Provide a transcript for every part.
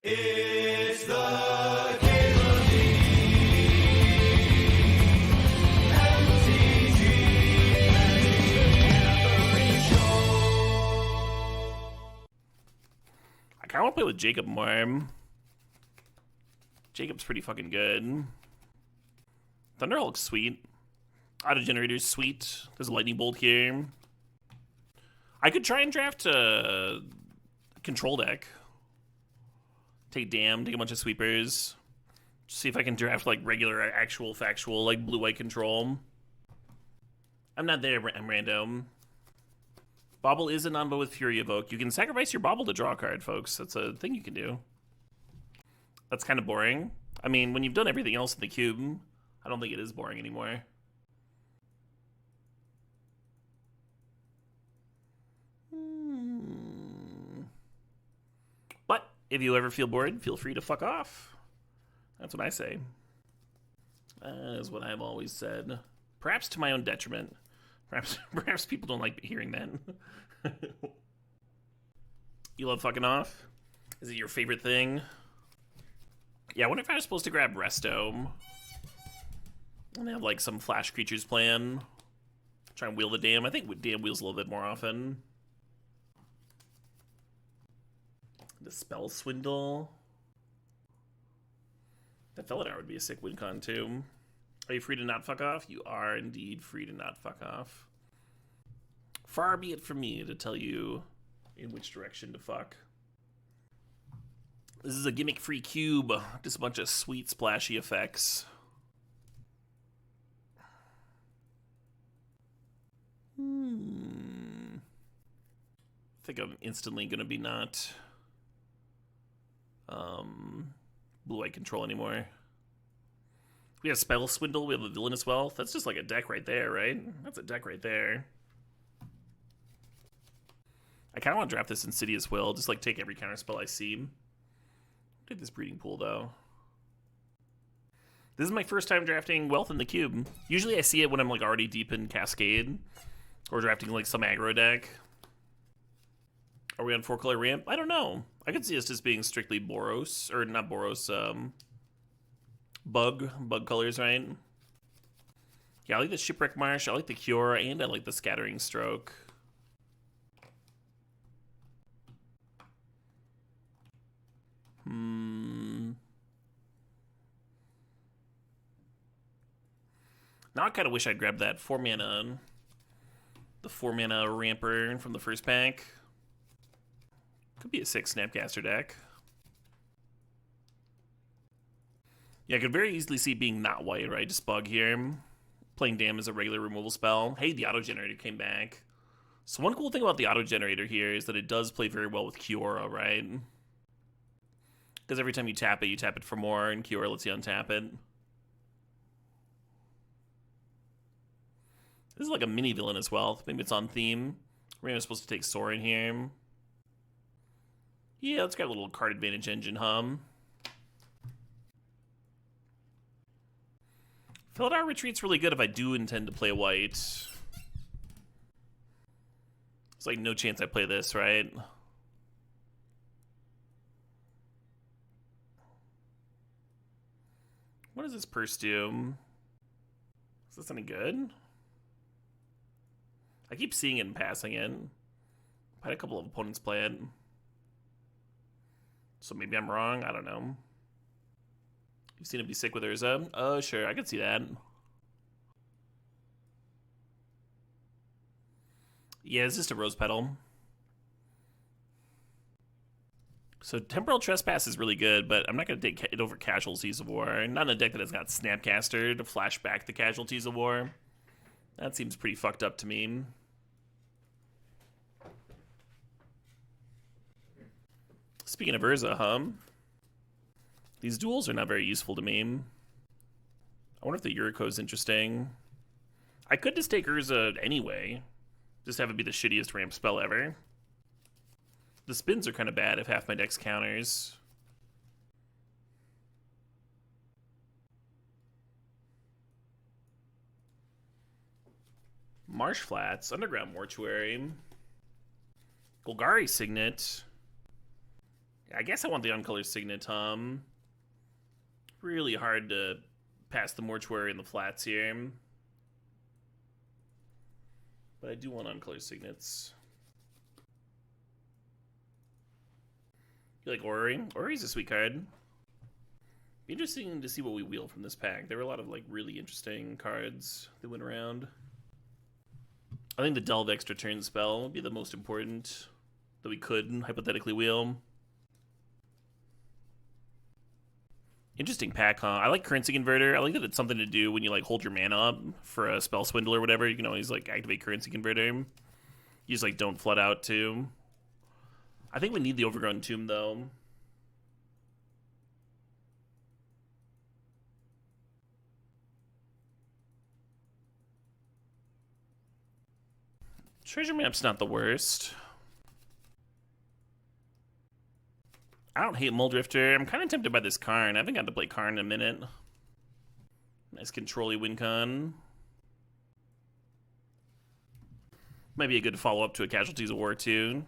It's the Caleb I kind of want to play with Jacob more. Jacob's pretty fucking good. Thunderhawk's sweet. Auto Generator's sweet. There's a Lightning Bolt here. I could try and draft a control deck. Take Dam, take a bunch of sweepers. See if I can draft like regular, actual, factual, like blue-white control. I'm not there, I'm random. Bobble is a non-bo with Fury Evoke. You can sacrifice your Bobble to draw a card, folks. That's a thing you can do. That's kind of boring. I mean, when you've done everything else in the cube, I don't think it is boring anymore. But if you ever feel bored, feel free to fuck off. That's what I say. That is what I've always said. Perhaps to my own detriment. Perhaps people don't like hearing that. You love fucking off? Is it your favorite thing? Yeah, I wonder if I was supposed to grab Resto. And have like some flash creatures plan. Try and wheel the Dam. I think Dam wheels a little bit more often. The Spell Swindle. That Felidar would be a sick win con too. Are you free to not fuck off? You are indeed free to not fuck off. Far be it from me to tell you in which direction to fuck. This is a gimmick-free cube. Just a bunch of sweet, splashy effects. I think I'm instantly going to be not blue-white control anymore. We have Spell Swindle, we have a Villainous Wealth. That's just like a deck right there, right? That's a deck right there. I kind of want to draft this Insidious Will, just like take every counter spell I see. Take this Breeding Pool, though. This is my first time drafting Wealth in the cube. Usually I see it when I'm like already deep in Cascade, or drafting like some aggro deck. Are we on 4-color ramp? I don't know. I could see us just being strictly Boros, or not Boros, Bug colors, right? Yeah, I like the Shipwreck Marsh, I like the Cure, and I like the Scattering Stroke. Now I kind of wish I'd grabbed that 4-mana, the 4-mana Ramper from the first pack. Could be a 6 Snapcaster deck. Yeah, I could very easily see it being not white, right? Just Bug here. Playing Dam as a regular removal spell. Hey, the Auto Generator came back. So one cool thing about the Auto Generator here is that it does play very well with Kiora, right? Because every time you tap it for more, and Kiora lets you untap it. This is like a mini Villainous Wealth. Maybe it's on theme. We're supposed to take Sorin here. Yeah, it's got a little card advantage engine hum. Felidar Retreat's really good if I do intend to play white. There's like no chance I play this, right? What does this purse do? Is this any good? I keep seeing it and passing it. I've had a couple of opponents play it. So maybe I'm wrong, I don't know. You've seen it be sick with Urza? Oh, sure, I could see that. Yeah, it's just a Rose Petal. So Temporal Trespass is really good, but I'm not going to take it over Casualties of War. Not in a deck that has got Snapcaster to flash back the Casualties of War. That seems pretty fucked up to me. Speaking of Urza, these duels are not very useful to me. I wonder if the Yuriko is interesting. I could just take Urza anyway. Just have it be the shittiest ramp spell ever. The spins are kind of bad if half my deck's counters. Marsh Flats, Underground Mortuary, Golgari Signet. I guess I want the Uncolored Signet, Really hard to pass the Mortuary and the flats here. But I do want Uncolored Signets. You like Orrery? Orrery's a sweet card. Be interesting to see what we wheel from this pack. There were a lot of like really interesting cards that went around. I think the Delve extra turn spell would be the most important that we could hypothetically wheel. Interesting pack, huh? I like Currency Converter. I like that it's something to do when you like hold your mana up for a spell swindle or whatever. You can always like activate Currency Converter. You just like don't flood out too. I think we need the Overgrown Tomb though. Treasure Map's not the worst. I don't hate Muldrifter. I'm kind of tempted by this Karn. I haven't got to play Karn in a minute. Nice control-y win con. Might be a good follow-up to a Casualties of War too.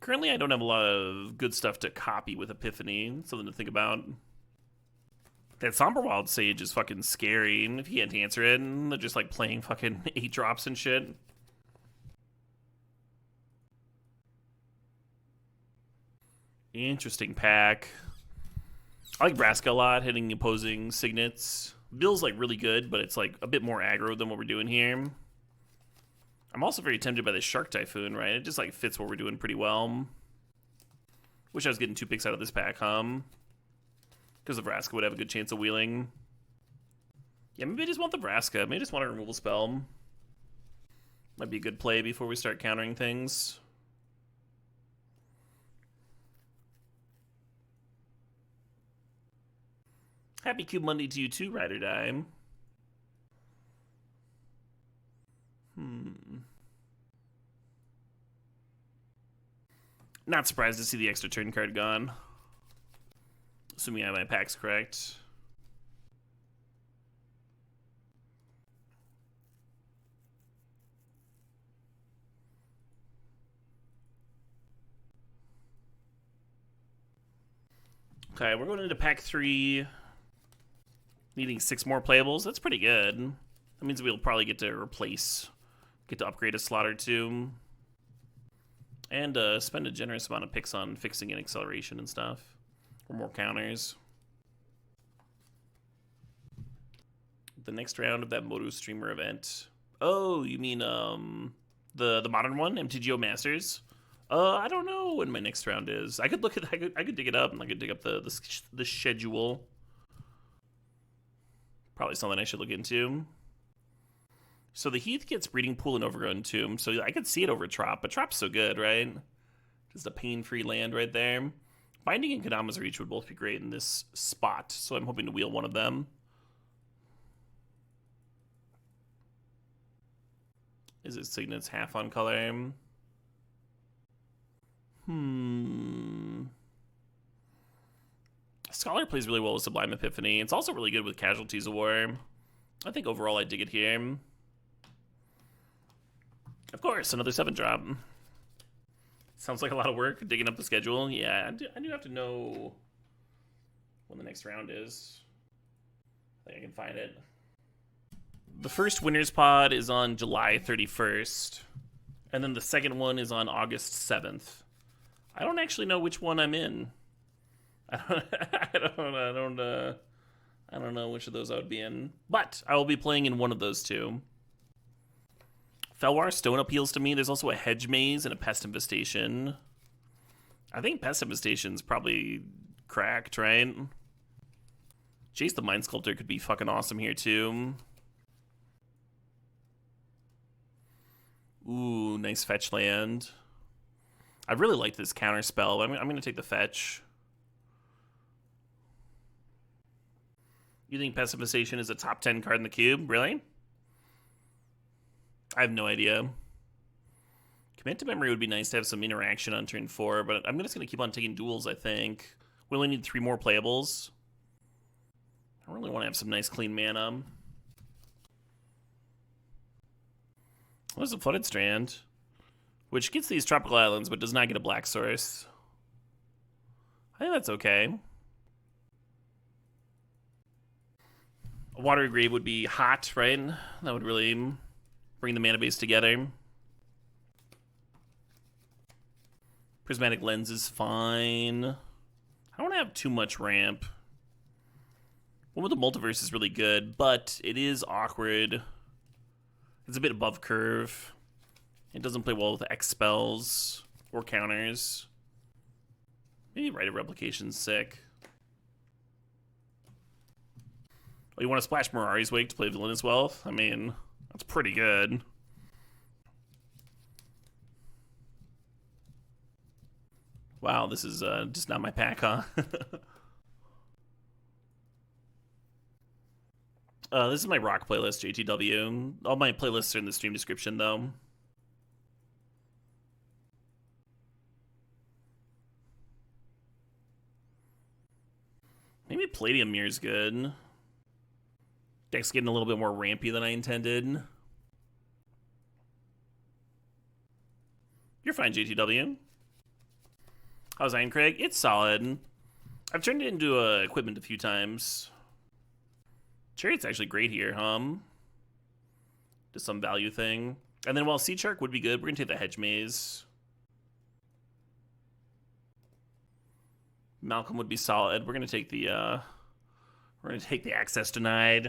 Currently, I don't have a lot of good stuff to copy with Epiphany. Something to think about. That Somber Wild Sage is fucking scary. If you can't answer it, they're just like playing fucking 8 drops and shit. Interesting pack. I like Vraska a lot, hitting the opposing signets. Bill's like really good, but it's like a bit more aggro than what we're doing here. I'm also very tempted by this Shark Typhoon, right? It just like fits what we're doing pretty well. Wish I was getting 2 picks out of this pack, because the Vraska would have a good chance of wheeling. Yeah, maybe I just want the Vraska. Maybe I just want a removal spell. Might be a good play before we start countering things. Happy Cube Monday to you too, Ride or Die. Not surprised to see the extra turn card gone. Assuming I have my packs correct. Okay, we're going into pack 3. Needing 6 more playables. That's pretty good. That means we'll probably get to upgrade a slot or 2. And spend a generous amount of picks on fixing and acceleration and stuff. Or more counters. The next round of that Moto Streamer event. Oh, you mean the modern one, MTGO Masters? I don't know when my next round is. I could look at I could dig it up and I could dig up the schedule. Probably something I should look into. So the Heath gets Breeding Pool and Overgrown Tomb, so I could see it over Trop, but Trop's so good, right? Just a pain-free land right there. Binding and Kadama's Reach would both be great in this spot, so I'm hoping to wheel one of them. Is it Signet's half on color? Scholar plays really well with Sublime Epiphany. It's also really good with Casualties of War. I think overall I dig it here. Of course, another 7-drop. Sounds like a lot of work digging up the schedule. Yeah, I do have to know when the next round is. I think I can find it. The first Winners Pod is on July 31st. And then the second one is on August 7th. I don't actually know which one I'm in. I don't know which of those I would be in. But I will be playing in one of those 2. Felwar Stone appeals to me. There's also a Hedge Maze and a Pest Infestation. I think Pest Infestation's probably cracked, right? Jace the Mind Sculptor could be fucking awesome here, too. Ooh, nice fetch land. I really like this counter spell, but I'm going to take the fetch. You think Pest Infestation is a top 10 card in the cube? Really? I have no idea. Command to Memory would be nice to have some interaction on turn 4, but I'm just going to keep on taking duels, I think. We only need 3 more playables. I really want to have some nice clean mana. There's a Flooded Strand, which gets these tropical islands, but does not get a black source. think that's okay. A Watery Grave would be hot, right? That would really bring the mana base together. Prismatic Lens is fine. I don't want to have too much ramp. One with the Multiverse is really good, but it is awkward. It's a bit above curve. It doesn't play well with X spells or counters. Maybe Rite of Replication's sick. Oh, you want to splash Mirari's Wake to play Villainous Wealth? I mean, that's pretty good. Wow, this is just not my pack, huh? This is my rock playlist, JTW. All my playlists are in the stream description, though. Maybe Palladium Mirror's good. Deck's getting a little bit more rampy than I intended. You're fine, JTW. How's Iron Craig? It's solid. I've turned it into equipment a few times. Chariot's actually great here, just some value thing. And then while Sea Shark would be good, we're gonna take the Hedge Maze. Malcolm would be solid. We're gonna take the Access Denied.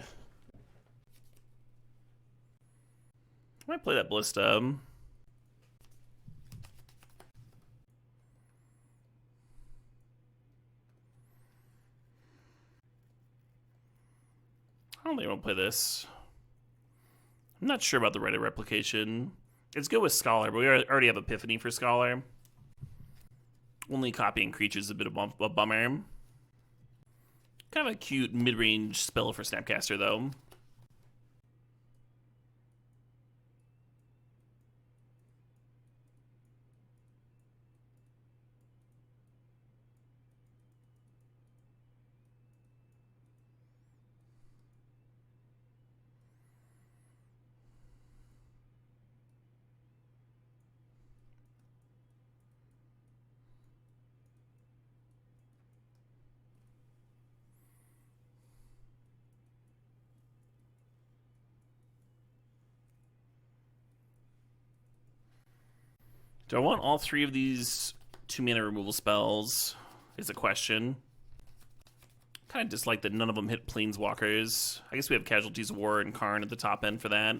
I might play that Ballista. I don't think I want to play this. I'm not sure about the Rite of Replication. It's good with Scholar, but we already have Epiphany for Scholar. Only copying creatures is a bit of a bummer. Kind of a cute mid-range spell for Snapcaster, though. Do I want all three of these 2-mana removal spells? Is a question. Kind of dislike that none of them hit Planeswalkers. I guess we have Casualties of War and Karn at the top end for that.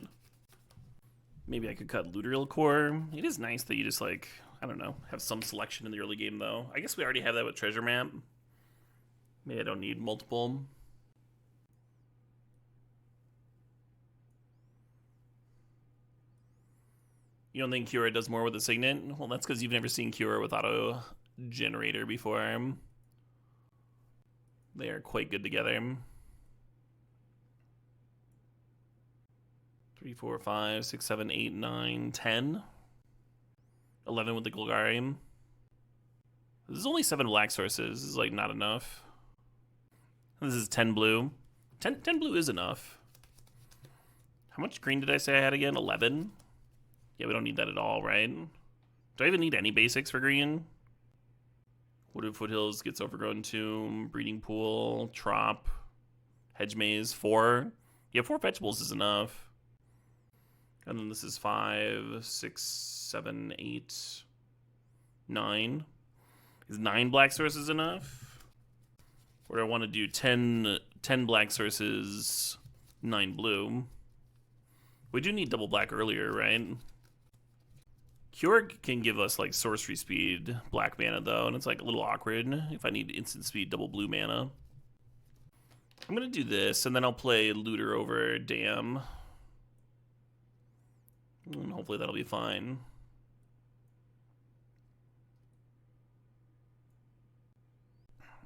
Maybe I could cut Luterial Core. It is nice that you just, like, I don't know, have some selection in the early game, though. I guess we already have that with Treasure Map. Maybe I don't need multiple. You don't think Cura does more with a Signet? Well, that's because you've never seen Cura with Auto Generator before. They are quite good together. 3, 4, 5, 6, 7, 8, 9, 10. 11 with the Golgari. This is only 7 black sources. This is, like, not enough. This is 10 blue. 10 blue is enough. How much green did I say I had again? 11? Yeah, we don't need that at all, right? Do I even need any basics for green? Wooded Foothills gets Overgrown Tomb, Breeding Pool, Trop, Hedge Maze, 4. Yeah, 4 fetchables is enough. And then this is 5, 6, 7, 8, 9. Is 9 black sources enough? Or do I want to do 10 black sources, 9 blue? We do need double black earlier, right? Cure can give us, like, sorcery speed black mana, though, and it's, like, a little awkward if I need instant speed double blue mana. I'm going to do this, and then I'll play Looter over Dam. And hopefully that'll be fine.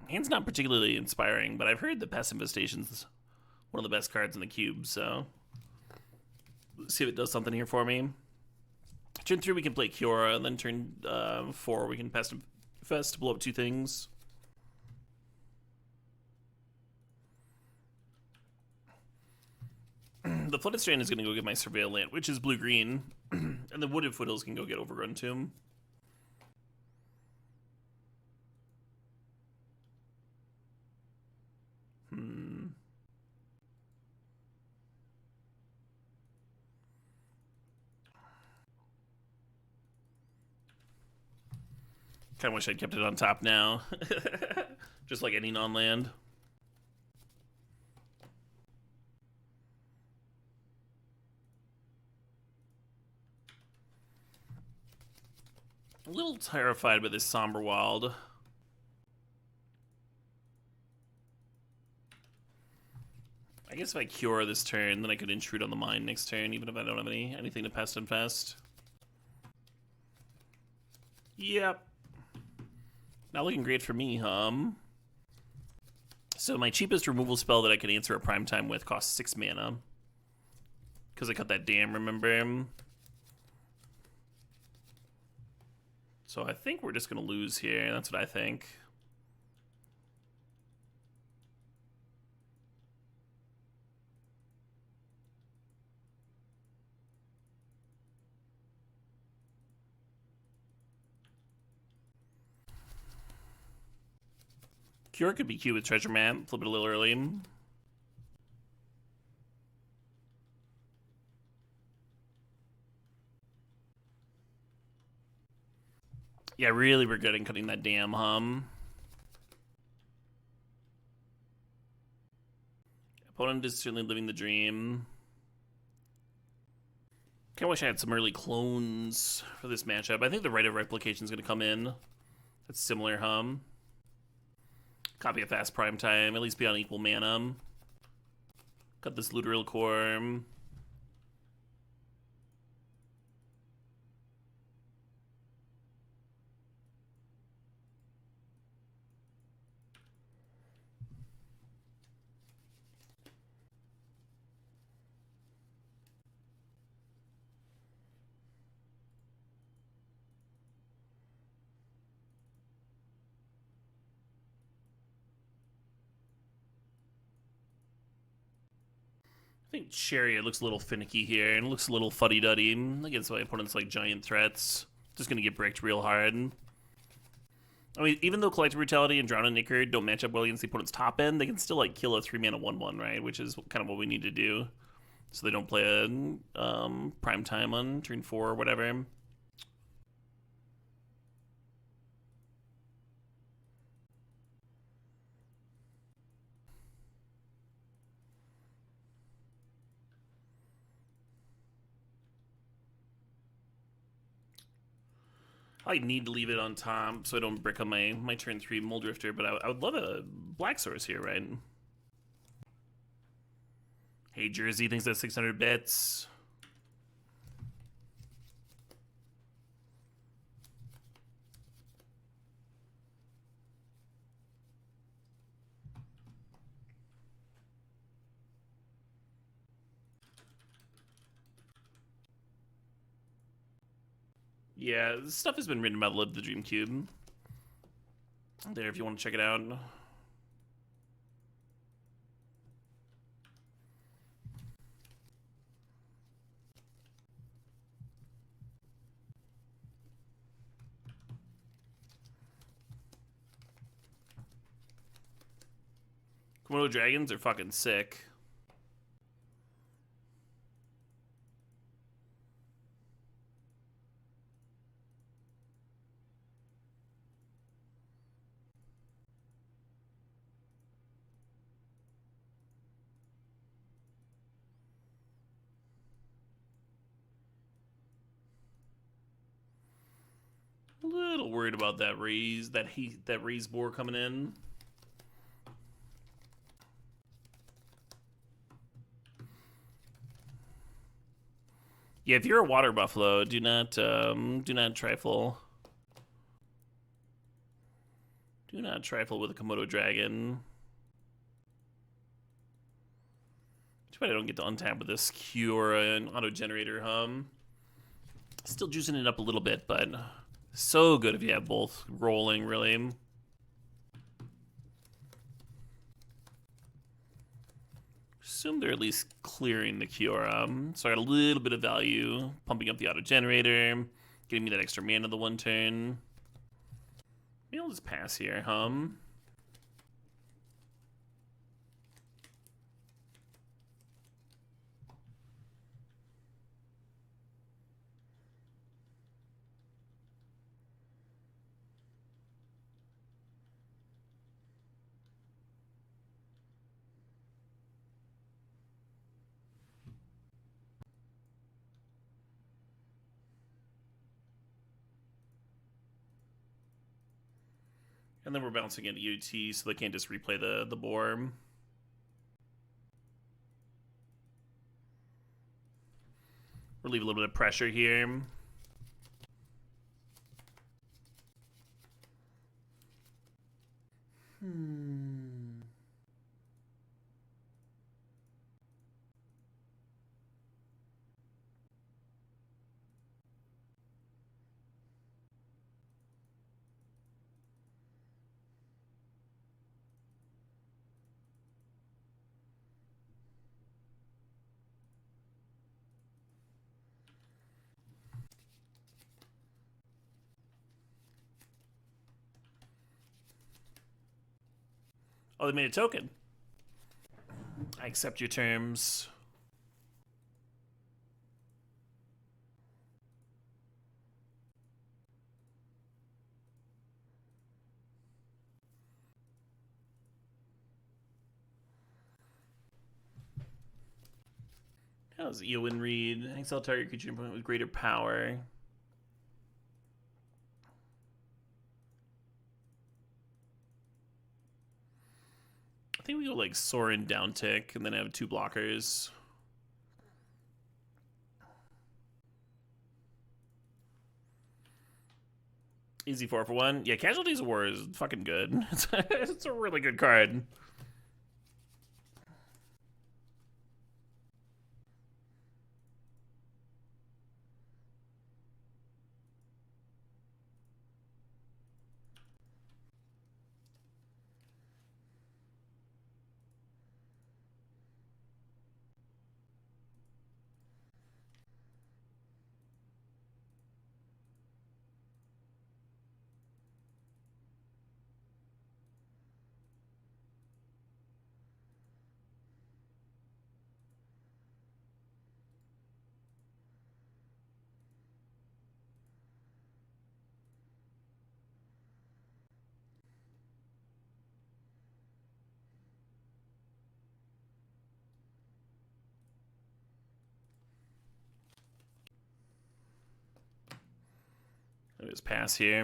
Hand's not particularly inspiring, but I've heard that Pest Infestation's one of the best cards in the cube, so let's see if it does something here for me. Turn 3 we can play Kiora, and then turn 4 we can Pest Infest to blow up 2 things. The Flooded Strand is going to go get my Surveil Land, which is blue-green, and the Wooded Foothills can go get Overgrown Tomb. Kind of wish I'd kept it on top now. Just like any non-land. A little terrified by this Somber Wild. I guess if I cure this turn, then I could intrude on the mine next turn, even if I don't have anything to pest infest. Yep. Not looking great for me, So my cheapest removal spell that I can answer a primetime with costs 6 mana. Because I cut that dam, remember? So I think we're just going to lose here. That's what I think. Cure could be cute with Treasure Map. Flip it a little early. Yeah, really regretting cutting that dam, Opponent is certainly living the dream. Kinda wish I had some early clones for this matchup. I think the Rite of Replication is going to come in. That's similar, Copy a fast prime time, at least be on equal mana. Cut this Looterial Core. I think Chariot looks a little finicky here and looks a little fuddy-duddy against my opponent's like giant threats. Just gonna get bricked real hard. I mean, even though Collective Brutality and Drown and Nicker don't match up well against the opponent's top end, they can still like kill a 3-mana 1/1, right? Which is kind of what we need to do, so they don't play a prime time on turn 4 or whatever. I need to leave it on top so I don't brick on my turn 3 Muldrifter, but I would love a Black Source here, right? Hey, Jersey thinks that's 600 bits. Yeah, this stuff has been written about Live the Dream Cube. There, if you want to check it out. Komodo dragons are fucking sick. A little worried about that raise boar coming in. Yeah, if you're a water buffalo, do not trifle. Do not trifle with a Komodo dragon. Too bad I don't get to untap with this cure and auto generator, Still juicing it up a little bit, but so good if you have both rolling, really. Assume they're at least clearing the Kiora. So I got a little bit of value, pumping up the auto generator, getting me that extra mana the one turn. Maybe I'll just pass here, And then we're bouncing into UT, so they can't just replay the boar. Relieve a little bit of pressure here. Oh, they made a token. I accept your terms. How's Eowyn read? Exile target creature opponent with greater power. I think we go like Sorin down tick and then have 2 blockers. Easy 4 for 1. Yeah, Casualties of War is fucking good. It's a really good card. Let me just pass here.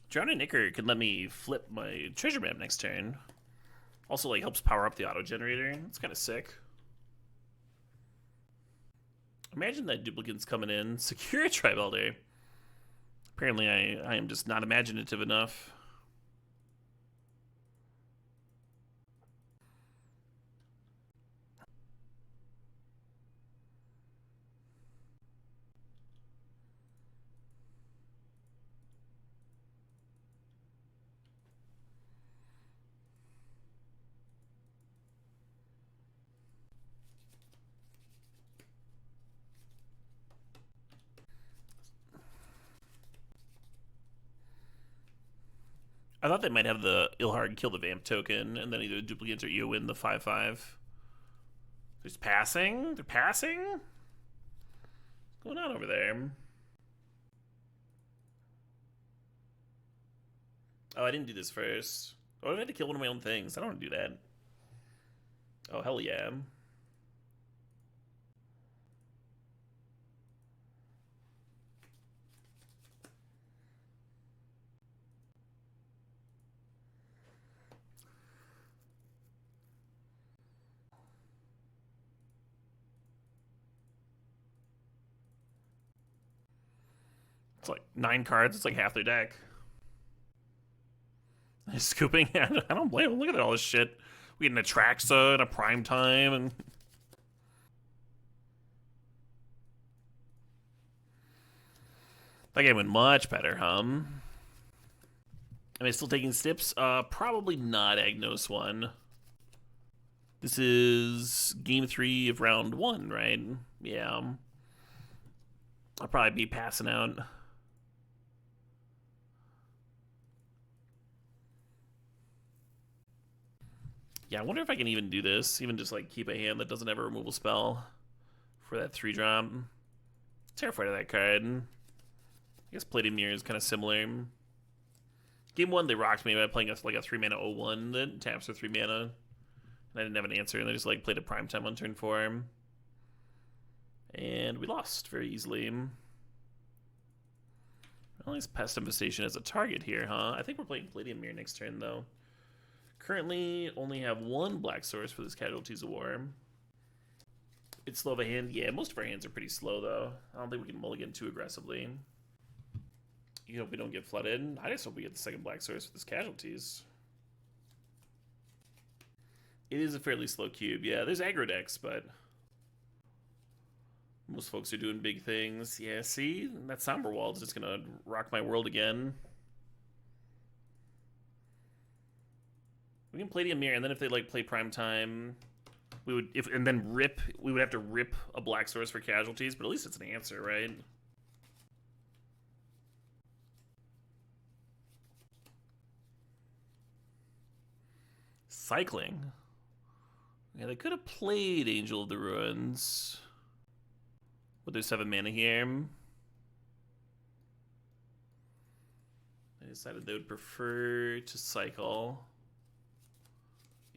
Drowning Ichor could let me flip my treasure map next turn. Also, like, helps power up the auto generator. It's kind of sick. Imagine that duplicate's coming in. Secure a Tribe Elder. Apparently, I am just not imaginative enough. I thought they might have the Ilhard kill the Vamp token, and then either Duplicate or Eowyn the 5/5. There's passing? They're passing? What's going on over there? Oh, I didn't do this first. Oh, I had to kill one of my own things. I don't want to do that. Oh, hell yeah. It's like 9 cards. It's like half their deck. Scooping? I don't blame them. Look at all this shit. We get an Atraxa and a Prime Time and... That game went much better, huh? Am I still taking Stips? Probably not Agnos 1. This is game 3 of round 1, right? Yeah. I'll probably be passing out. Yeah, I wonder if I can even do this. Even just like keep a hand that doesn't have a removal spell for that 3-drop. Terrified of that card. I guess Plated Mirror is kind of similar. Game 1, they rocked me by playing like a 3-mana 0-1 that taps for 3 mana. And I didn't have an answer, and they just like played a Primetime on turn 4. And we lost very easily. Well, at least Pest Infestation as a target here, huh? I think we're playing Palladium Mirror next turn, though. Currently only have one black source for this Casualties of War. It's slow of a hand. Yeah, most of our hands are pretty slow, though. I don't think we can mulligan too aggressively. You hope we don't get flooded. I just hope we get the second black source with this Casualties. It is a fairly slow cube. Yeah, there's aggro decks, but most folks are doing big things. Yeah, see? That Somber Wall is just going to rock my world again. We can play the Amir, and then if they like play Prime Time, we would we would have to rip a black source for Casualties, but at least it's an answer, right? Cycling. Yeah, they could have played Angel of the Ruins with their 7 mana here. They decided they would prefer to cycle.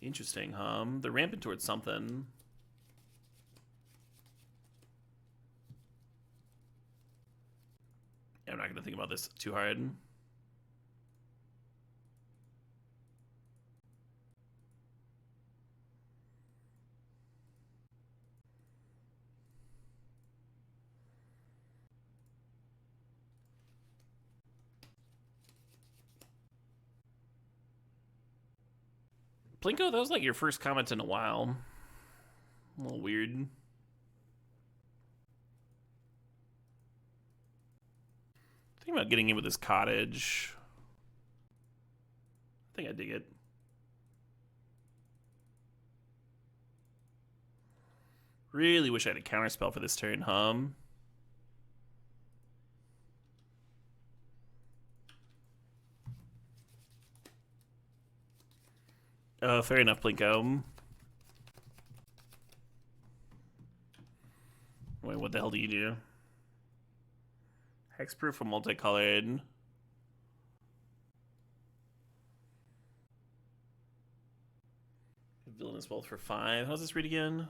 Interesting, huh? They're ramping towards something. Yeah, I'm not going to think about this too hard. Plinko, that was like your first comment in a while. A little weird. Think about getting in with this cottage. I think I dig it. Really wish I had a counterspell for this turn, hum. Fair enough, Plinko. Wait, what the hell do you do? Hexproof or multicolored? Villainous Wealth for 5. How's this read again?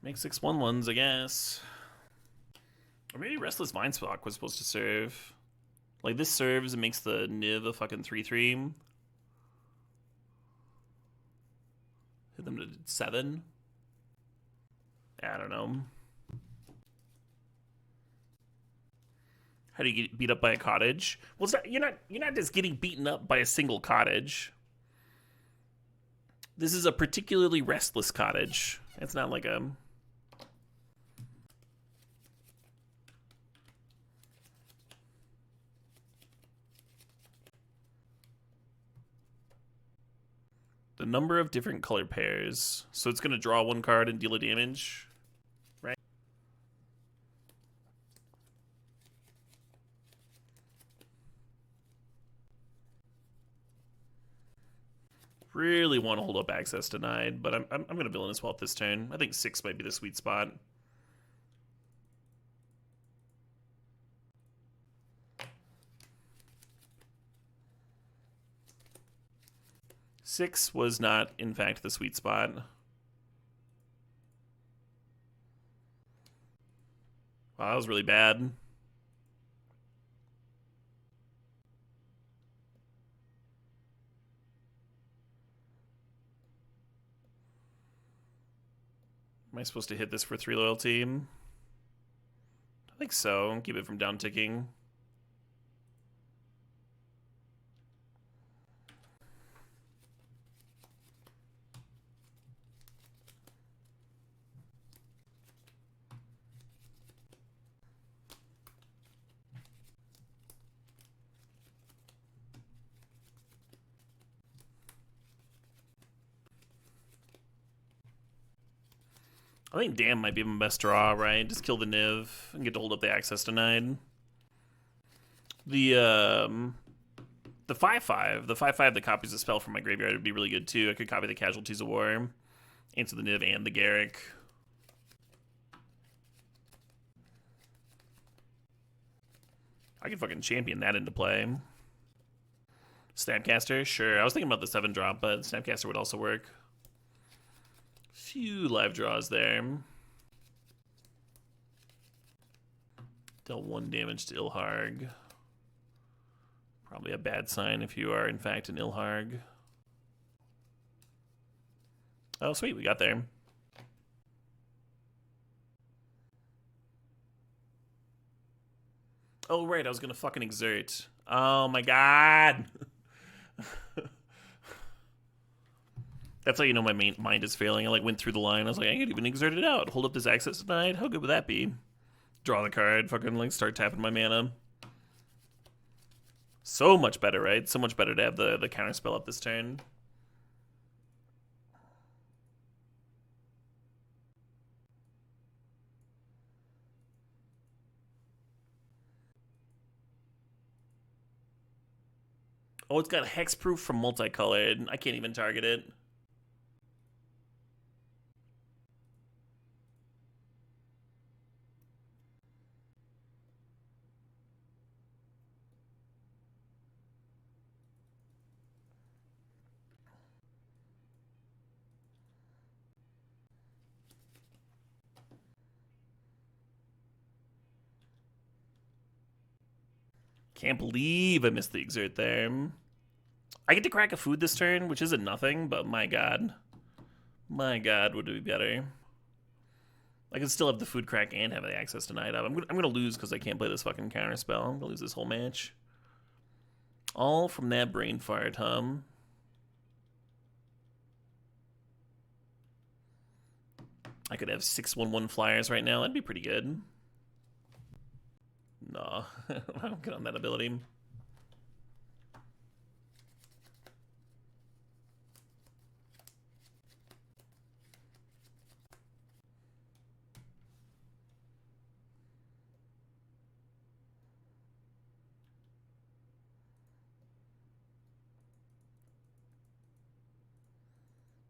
Make 6/1/1s, I guess. Or maybe Restless Vinestalk was supposed to serve. Like, this serves and makes the Niv a fucking 3/3. Hit them to 7. I don't know. How do you get beat up by a cottage? Well, it's not, you're not just getting beaten up by a single cottage. This is a particularly restless cottage. It's not like a... The number of different color pairs. So it's going to draw one card and deal a damage, right? Really want to hold up access denied, but I'm going to Villainous Wealth this turn. I think 6 might be the sweet spot. Six was not, in fact, the sweet spot. Wow, that was really bad. Am I supposed to hit this for 3 loyalty? I think so. Keep it from down ticking. I think Damn might be my best draw, right? Just kill the Niv and get to hold up the access denied. The 5/5, the 5/5 that copies a spell from my graveyard would be really good too. I could copy the Casualties of War, answer the Niv and the Garrick. I could fucking champion that into play. Snapcaster, sure. I was thinking about the 7-drop, but Snapcaster would also work. Few live draws there. Dealt 1 damage to Ilharg. Probably a bad sign if you are, in fact, an Ilharg. Oh, sweet, we got there. Oh, right, I was gonna fucking exert. Oh my god! That's how you know my mind is failing. I like went through the line. I was like, I could even exert it out. Hold up this access denied. How good would that be? Draw the card. Fucking like start tapping my mana. So much better, right? So much better to have the counter spell up this turn. Oh, it's got hexproof from multicolored. I can't even target it. Can't believe I missed the exert there. I get to crack a food this turn, which isn't nothing, but my god. My god, would it be better? I can still have the food crack and have the access denied up. I'm gonna lose because I can't play this fucking counter spell. I'm gonna lose this whole match. All from that brain fart, hum. I could have 6/1/1 flyers right now. That'd be pretty good. No, I don't get on that ability.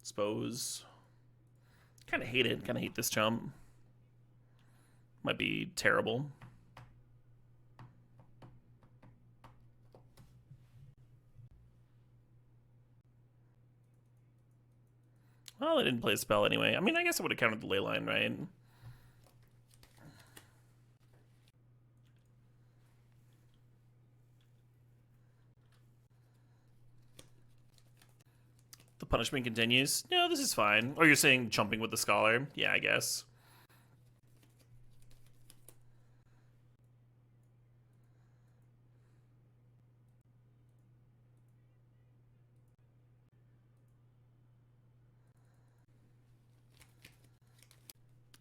Suppose. Kind of hate it. Kind of hate this chump. Might be terrible. Well, I didn't play a spell anyway. I mean, I guess I would have counted the ley line, right? The punishment continues. No, this is fine. Or you're saying jumping with the scholar? Yeah, I guess.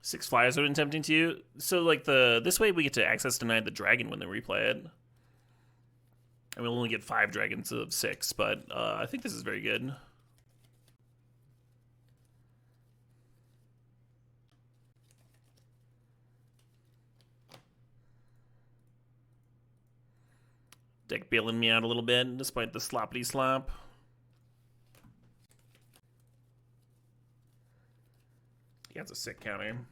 Six flyers would have been tempting to you. So like this way we get to access denied the dragon when they replay it. And we'll only get 5 dragons of 6, but I think this is very good. Deck bailing me out a little bit, despite the sloppity slop. He has a sick counter.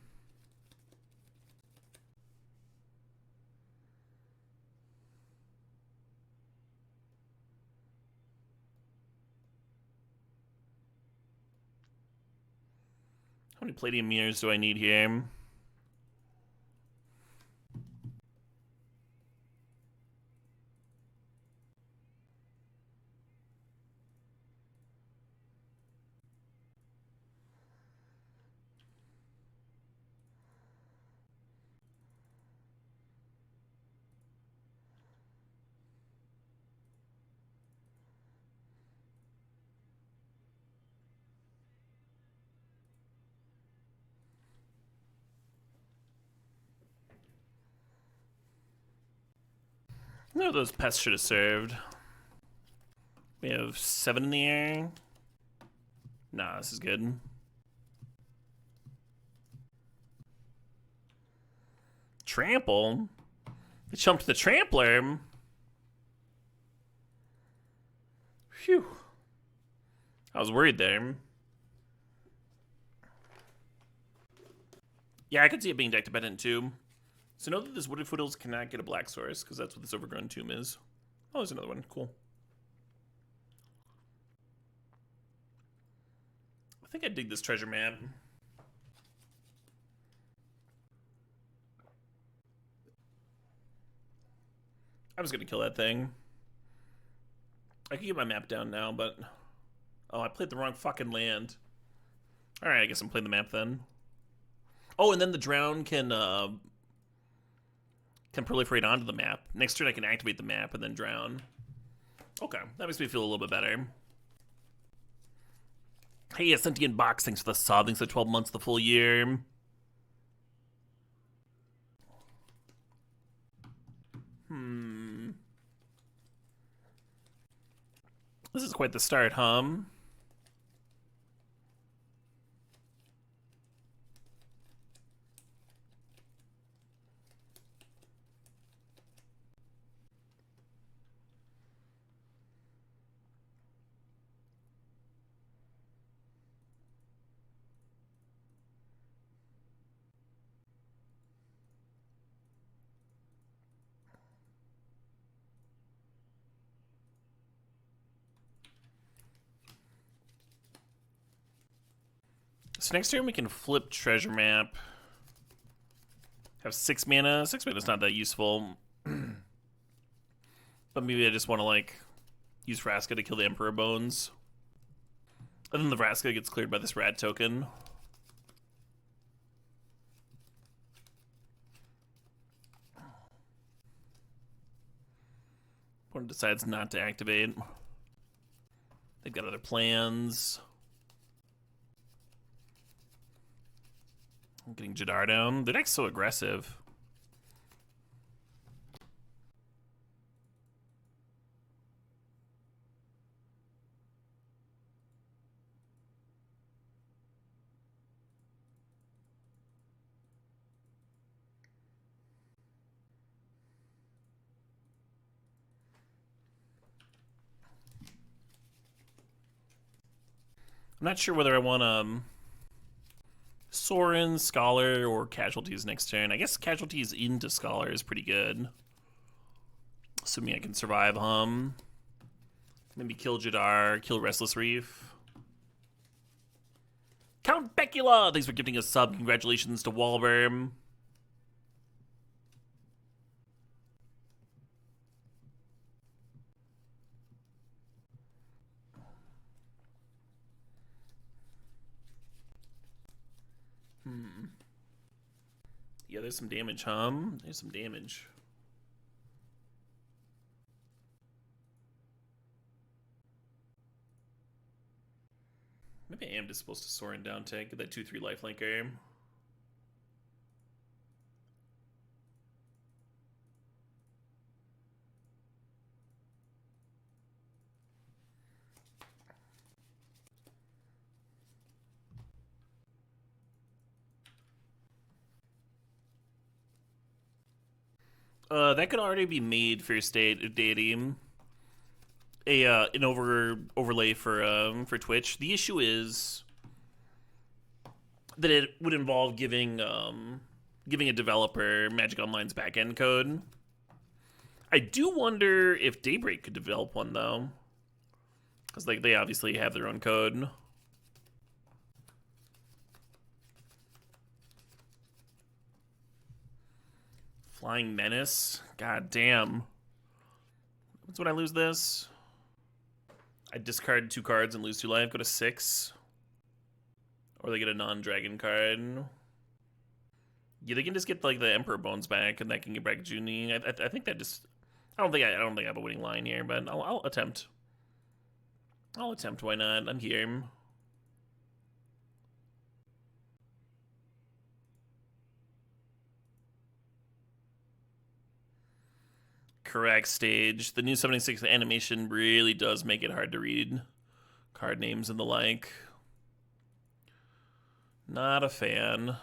How many Palladium mirrors do I need here? No, those pests should have served. We have 7 in the air. Nah, this is good. Trample? They jumped the trampler. Phew. I was worried there. Yeah, I could see it being deck dependent too. So know that this Wooded Foothills cannot get a black source, because that's what this Overgrown Tomb is. Oh, there's another one. Cool. think I dig this treasure map. I was gonna kill that thing. I could get my map down now, but... Oh, I played the wrong fucking land. Alright, I guess I'm playing the map then. Oh, and then the drown can proliferate onto the map. Next turn I can activate the map and then drown. Okay, that makes me feel a little bit better. Hey, a sentient box, thanks for the sub. Thanks for 12 months, the full year. This is quite the start, huh? So next turn we can flip treasure map. Have 6 mana. 6 mana is not that useful. But maybe I just want to, like, use Vraska to kill the Emperor Bones. And then the Vraska gets cleared by this rat token. Opponent decides not to activate. They've got other plans. I'm getting Jadar down. Their deck's so aggressive. I'm not sure whether I want Sorin, Scholar, or Casualties next turn. I guess Casualties into Scholar is pretty good. Assuming I can survive, Maybe kill Jadar, kill Restless Reef. Count Becula! Thanks for gifting a sub. Congratulations to Walberm. Yeah, there's some damage, There's some damage. Maybe I am just supposed to Sorin down tank, get that 2/3 lifelinker. That could already be made for state deity. An overlay for Twitch. The issue is that it would involve giving a developer Magic Online's backend code. I do wonder if Daybreak could develop one though, because like they obviously have their own code. Flying Menace. God damn. What's when I lose this? I discard 2 cards and lose 2 life, go to 6. Or they get a non-dragon card. Yeah, they can just get like the Emperor Bones back, and that can get back Junie. I think that just... I don't think I have a winning line here, but I'll attempt. I'll attempt, why not? I'm here. Correct stage. The new 76 animation really does make it hard to read card names and the like. Not a fan.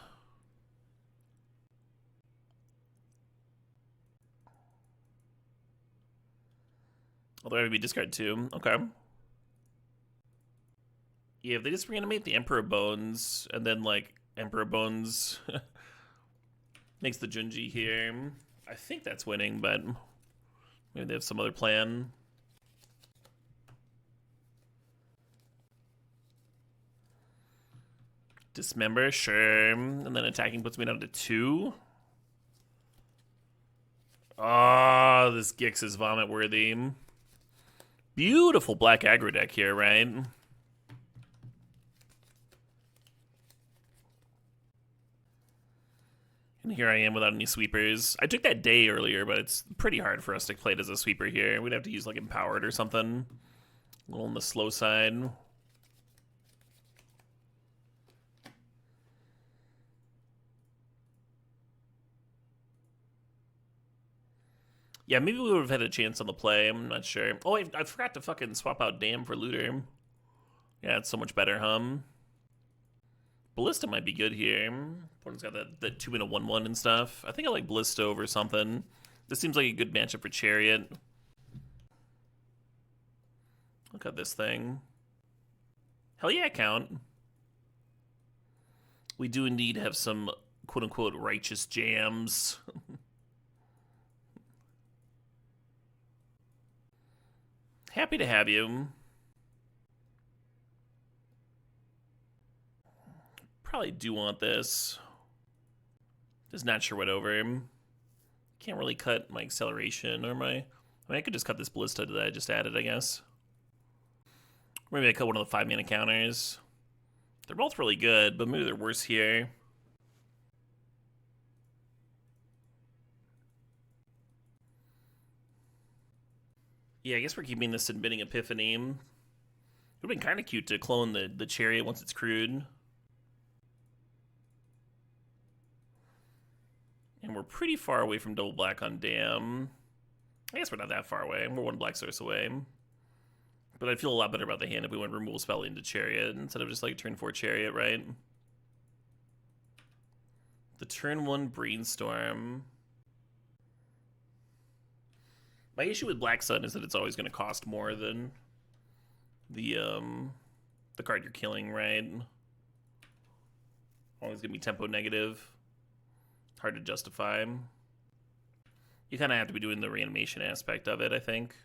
Although I would be discard 2. Okay. Yeah, if they just reanimate the Emperor Bones and then like Emperor Bones makes the Junji here, I think that's winning, but maybe they have some other plan. Dismember, sure. And then attacking puts me down to 2. Oh, this Gix is vomit worthy. Beautiful black aggro deck here, right? And here I am without any sweepers. I took that day earlier, but it's pretty hard for us to play it as a sweeper here. We'd have to use like Empowered or something. A little on the slow side. Yeah, maybe we would have had a chance on the play. I'm not sure. Oh, I forgot to fucking swap out Dam for Looter. Yeah, it's so much better, Ballista might be good here. Opponent's got that 2 and a 1/1 and stuff. I think I like Ballista over something. This seems like a good matchup for Chariot. Look at this thing. Hell yeah, Count. We do indeed have some quote-unquote righteous jams. Happy to have you. Probably do want this. Just not sure what over. Can't really cut my acceleration or my... I mean, I could just cut this Ballista that I just added, I guess. Maybe I cut one of the 5-mana counters. They're both really good, but maybe they're worse here. Yeah, I guess we're keeping this Submitting Epiphany. It would have been kind of cute to clone the Chariot once it's crewed. And we're pretty far away from double black on Dam. I guess we're not that far away. We're 1 black source away. But I'd feel a lot better about the hand if we went Removal Spell into Chariot instead of just like turn 4 Chariot, right? The turn 1 Brainstorm. My issue with Black Sun is that it's always going to cost more than the card you're killing, right? Always going to be tempo negative. Hard to justify. You kind of have to be doing the reanimation aspect of it, I think.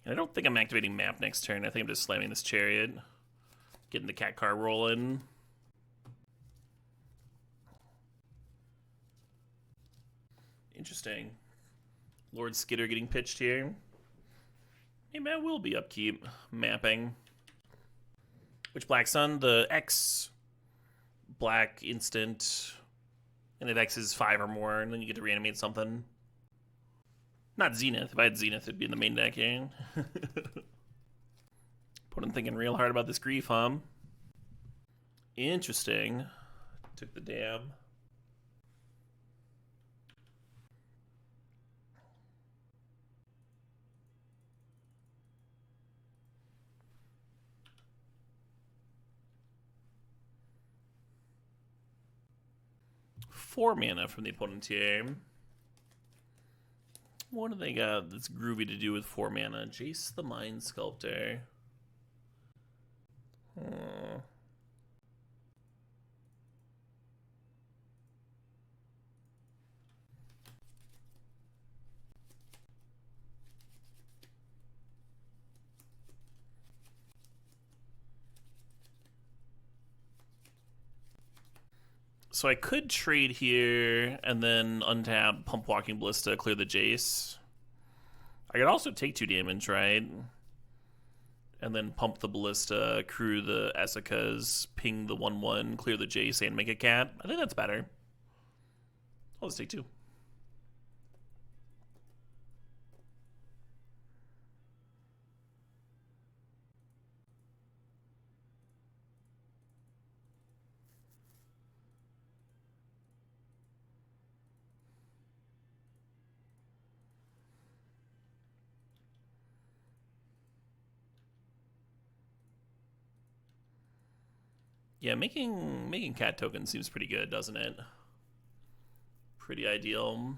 And I don't think I'm activating Map next turn. I think I'm just slamming this Chariot. Getting the cat car rolling. Interesting. Lord Skidder getting pitched here. Maybe I will be upkeep mapping. Which Black Sun? The X black instant. And if X is 5 or more, and then you get to reanimate something. Not Zenith. If I had Zenith, it'd be in the main deck here. Opponent thinking real hard about this grief, Interesting. Took the Dam. Four mana from the opponent's team. What do they got that's groovy to do with 4 mana? Jace the Mind Sculptor. So I could trade here and then untap Pump Walking Ballista, clear the Jace. I could also take 2 damage, right? And then pump the Ballista, crew the Essicas, ping the 1/1, clear the Jace, and make a cat. I think that's better. I'll just take 2. Yeah, making cat tokens seems pretty good, doesn't it? Pretty ideal.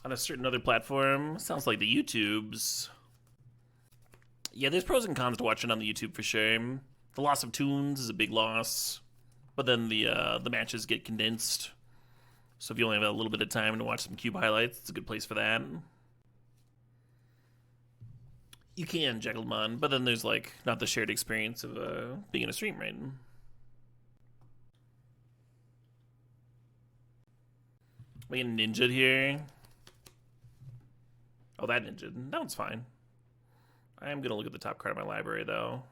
On a certain other platform, sounds like the YouTubes. Yeah, there's pros and cons to watching on the YouTube for sure. The loss of tunes is a big loss, but then the matches get condensed. So if you only have a little bit of time to watch some cube highlights, it's a good place for that. You can Jaggled, but then there's like not the shared experience of being in a stream, right? We get ninja'd here. Oh, that ninja'd. That one's fine. I am gonna look at the top card of my library though.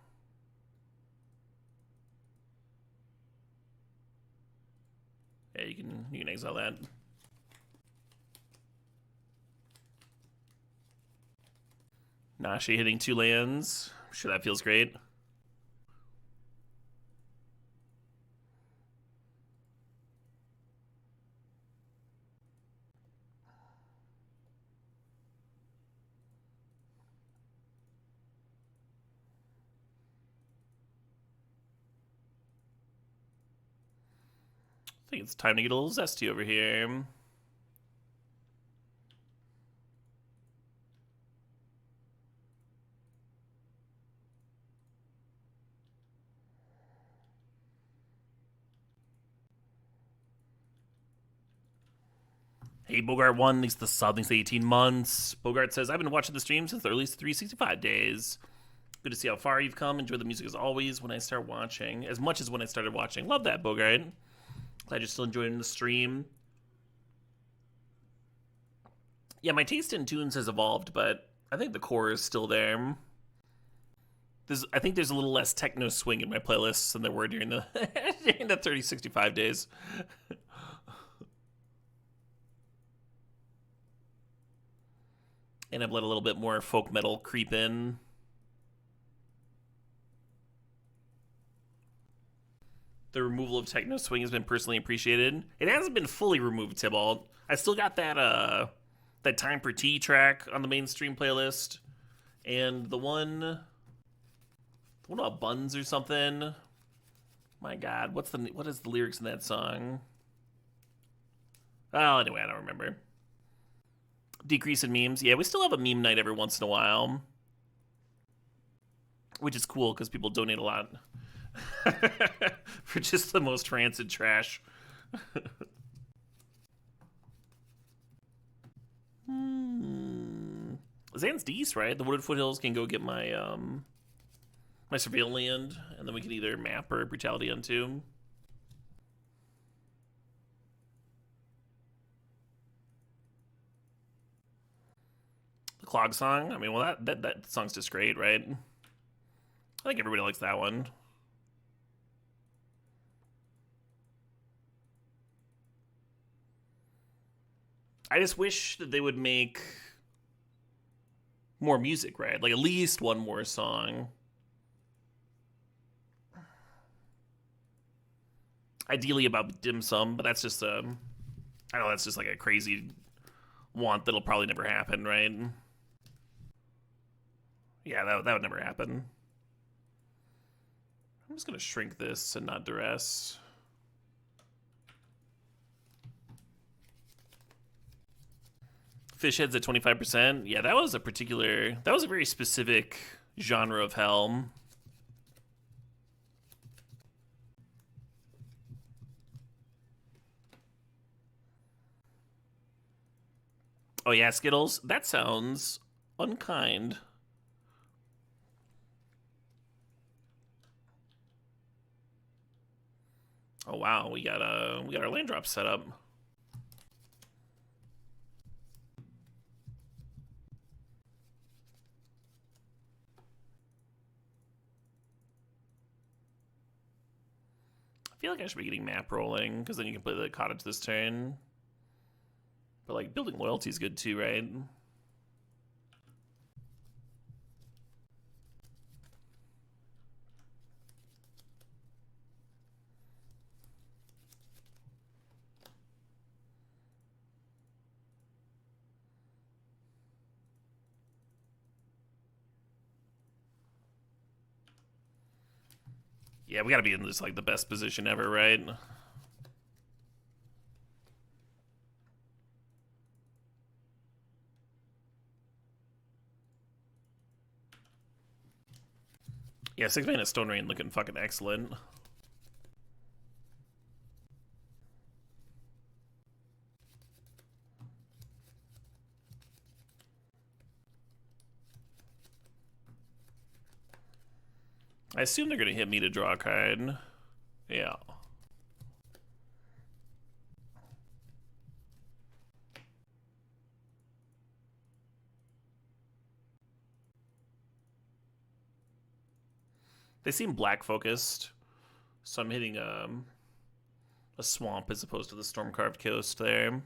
Yeah, you can exile that. Nashi hitting 2 lands. I'm sure that feels great. I think it's time to get a little zesty over here. Hey, Bogart won. Thanks the sub. Thanks the 18 months. Bogart says, I've been watching the stream since the earliest 365 days. Good to see how far you've come. Enjoy the music as always when I start watching. As much as when I started watching. Love that, Bogart. Glad you're still enjoying the stream. Yeah, my taste in tunes has evolved, but I think the core is still there. I think there's a little less techno swing in my playlists than there were during the during the 3065 days. And I've let a little bit more folk metal creep in. The removal of techno swing has been personally appreciated. It hasn't been fully removed, Tybalt. I still got that that Time for Tea track on the mainstream playlist, and the one about buns or something. My God, what is the lyrics in that song? Oh, anyway, I don't remember. Decrease in memes. Yeah, we still have a meme night every once in a while, which is cool because people donate a lot for just the most rancid trash. Zan's Dees, right? The Wooded Foothills can go get my my Surveil land, and then we can either map or Brutality onto. The Clog song. I mean, well, that song's just great, right? I think everybody likes that one. I just wish that they would make more music, right? Like at least one more song. Ideally about dim sum, but that's just I know that's just like a crazy want that'll probably never happen, right? Yeah, that would never happen. I'm just gonna shrink this and not duress. Fish heads at 25%. Yeah, that was a very specific genre of hell. Oh yeah, Skittles. That sounds unkind. Oh wow, we got our land drop set up. I feel like I should be getting map rolling because then you can play the cottage this turn. But like building loyalty is good too, right? Yeah, we gotta be in this like the best position ever, right? Yeah, 6-mana Stone Rain looking fucking excellent. I assume they're gonna hit me to draw a card. Yeah. They seem black focused, so I'm hitting a swamp as opposed to the storm carved coast there.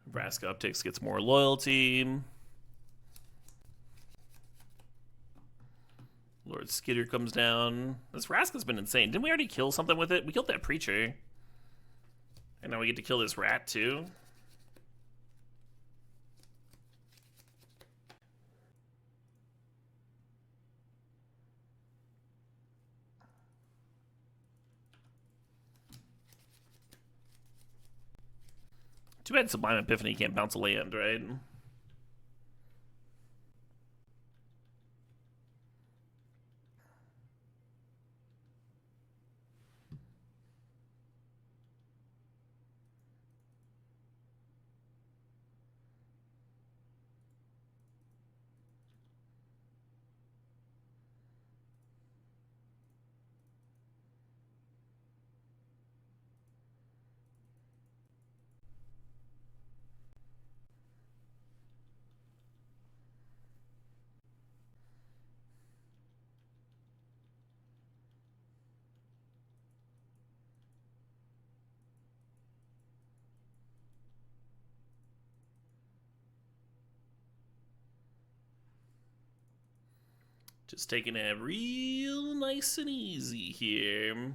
Vraska upticks gets more loyalty. Lord Skitter comes down. This Vraska's been insane. Didn't we already kill something with it? We killed that preacher. And now we get to kill this rat too. Too bad Sublime Epiphany can't bounce a land, right? Just taking it real nice and easy here.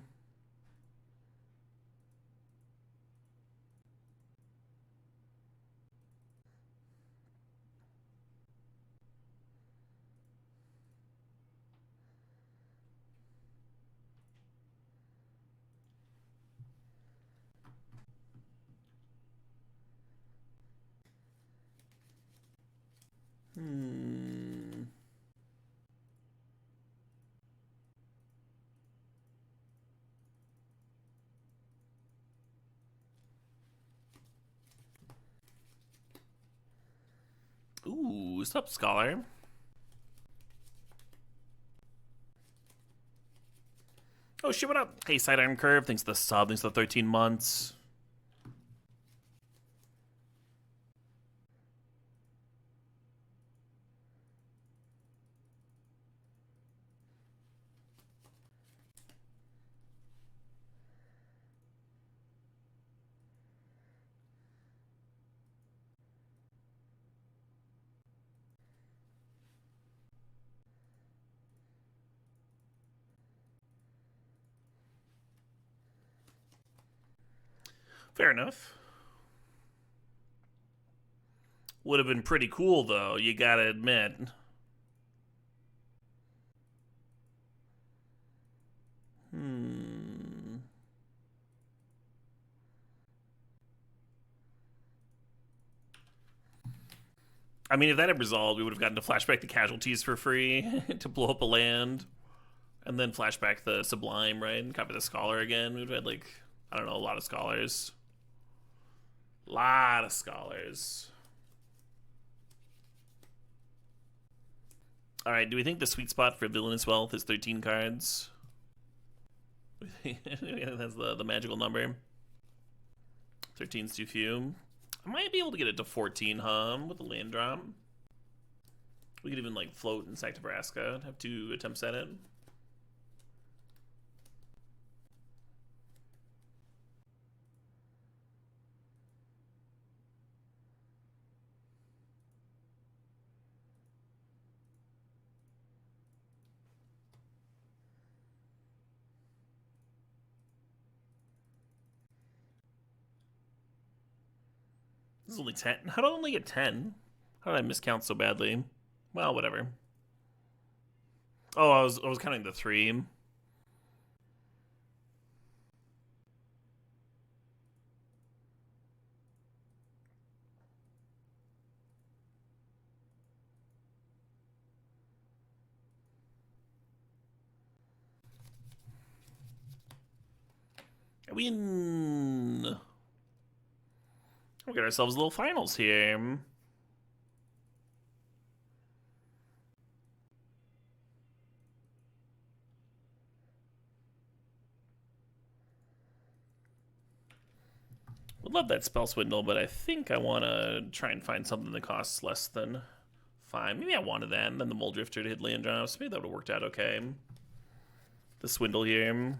Ooh, what's up, Scholar? Oh shit, what up? Hey, Sidearm Curve, thanks for the sub, thanks for the 13 months. Fair enough. Would have been pretty cool, though, you gotta admit. I mean, if that had resolved, we would have gotten to flashback the casualties for free to blow up a land. And then flashback the Sublime, right? And copy the Scholar again. We'd have had, like, I don't know, a lot of Scholars. Lot of Scholars. Alright, do we think the sweet spot for Villainous Wealth is 13 cards? That's the magical number. 13's too few. I might be able to get it to 14, with a land drop. We could even, like, float and sack Nebraska. Have 2 attempts at it. This is only 10. How did I only get 10? How did I miscount so badly? Well, whatever. Oh, I was counting the 3. We'll get ourselves a little finals here. Would love that spell swindle, but I think I want to try and find something that costs less than 5. Maybe I wanted that, and then the Mole Drifter to hit land drops. Maybe that would have worked out okay. The swindle here.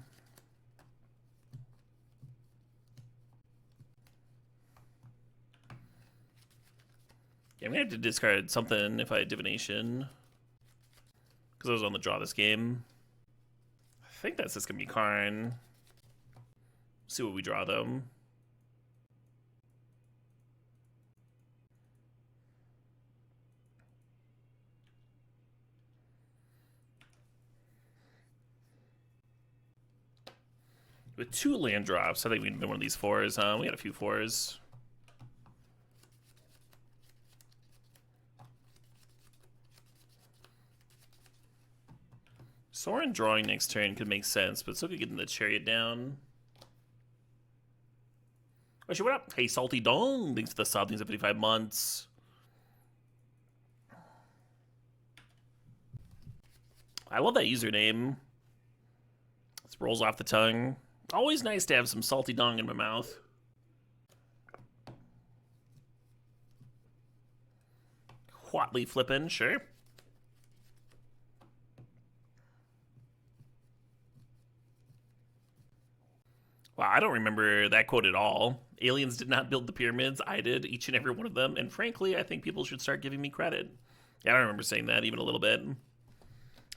Yeah, I'm gonna have to discard something if I had divination, because I was on the draw this game. I think that's just gonna be Karn. See what we draw though. With 2 land drops, I think we'd been one of these 4s, huh? We got a few 4s. Sorin drawing next turn could make sense, but still could get the Chariot down. Oh shit, what up? Hey, Salty Dong! Thanks for the sub, thanks for 55 months. I love that username. It rolls off the tongue. Always nice to have some Salty Dong in my mouth. Whatley flippin', sure. Wow, I don't remember that quote at all. Aliens did not build the pyramids. I did, each and every one of them. And frankly, I think people should start giving me credit. Yeah, I don't remember saying that even a little bit.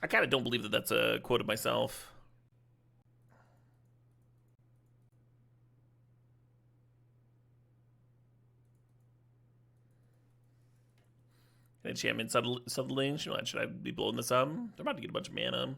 I kind of don't believe that that's a quote of myself. Enchantment subtly. Should I be blowing this up? They're about to get a bunch of mana.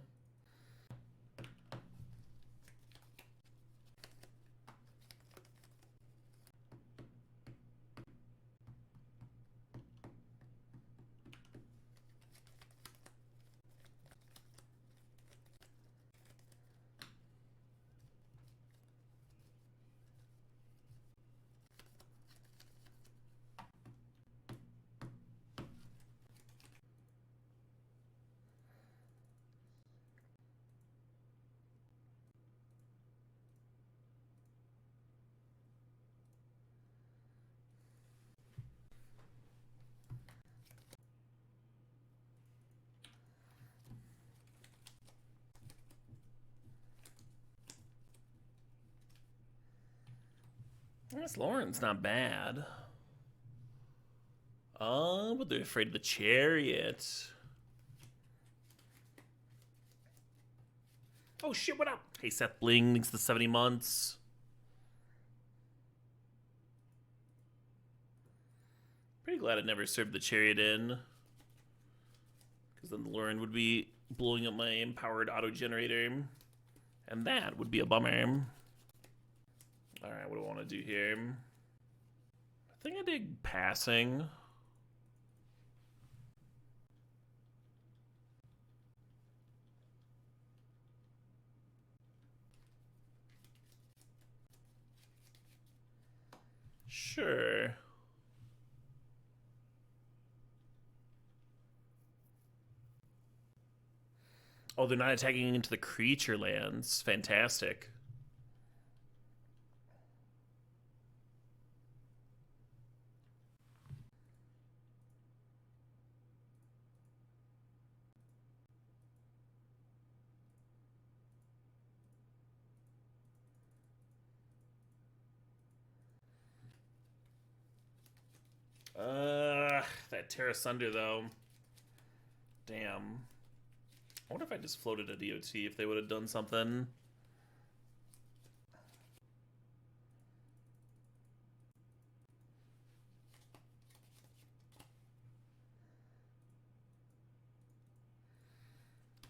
This Lauren's not bad. But they're afraid of the Chariot. Oh shit, what up? Hey, Seth Bling, thanks to the 70 months. Pretty glad I never served the Chariot in, because then the Lauren would be blowing up my empowered auto-generator, and that would be a bummer. Alright, what do I want to do here? I think I dig passing. Sure. Oh, they're not attacking into the creature lands. Fantastic. That Terra Sunder though. Damn. I wonder if I just floated a DOT if they would have done something.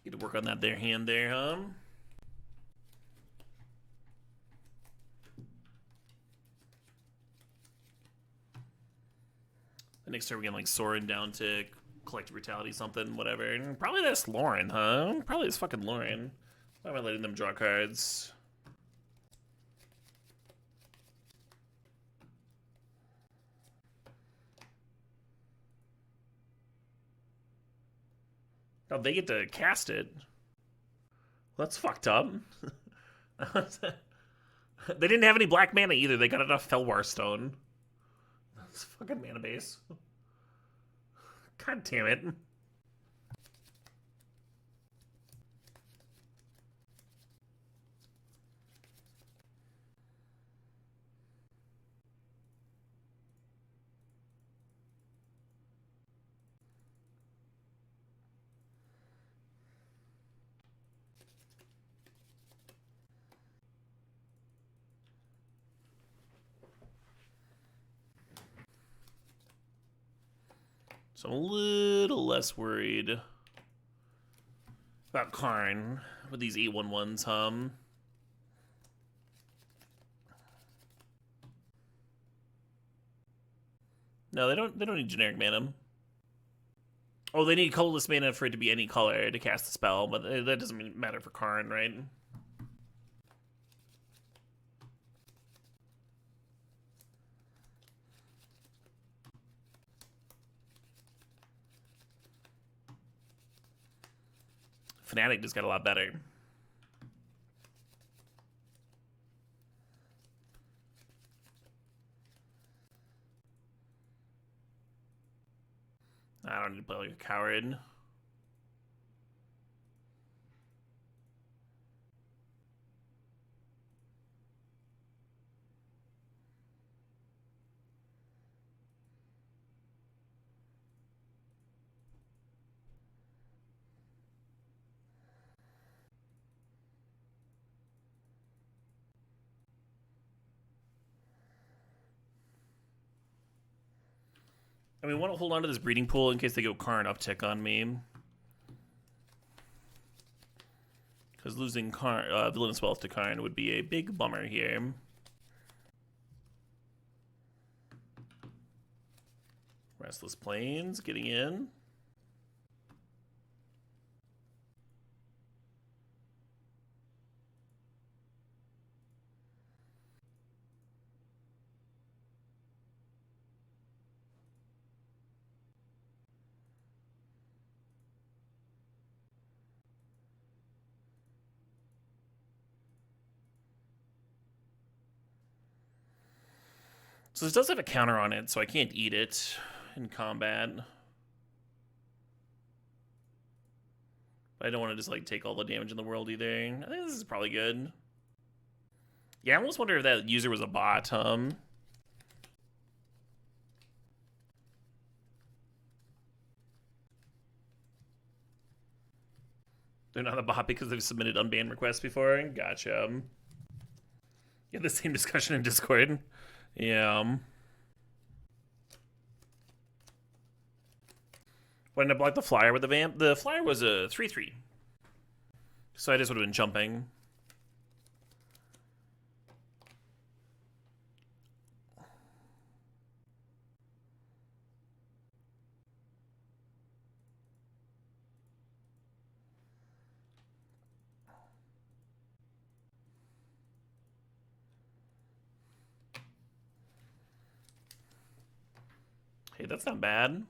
Need to work on that there hand there, huh? The next turn we're getting like Sorin down to Collective Brutality something, whatever. And probably that's Lauren, huh? Probably it's fucking Lauren. Why am I letting them draw cards? Oh, they get to cast it. Well, that's fucked up. They didn't have any black mana either. They got enough Felwar Stone. That's fucking mana base. God damn it. So I'm a little less worried about Karn with these 8/11s, No, they don't need generic mana. Oh, they need colorless mana for it to be any color to cast the spell, but that doesn't matter for Karn, right? Fnatic just got a lot better. I don't need to play like a coward. I mean, want to hold on to this breeding pool in case they go Karn uptick on me. Because losing Villainous Wealth to Karn would be a big bummer here. Restless Plains getting in. So this does have a counter on it, so I can't eat it in combat. But I don't want to just like take all the damage in the world either. I think this is probably good. Yeah, I almost wonder if that user was a bot. They're not a bot because they've submitted unbanned requests before. Gotcha. Yeah, the same discussion in Discord. Yeah. Why didn't I block the flyer with the vamp? The flyer was a 3/3. So I just would have been jumping. Hey, that's not bad.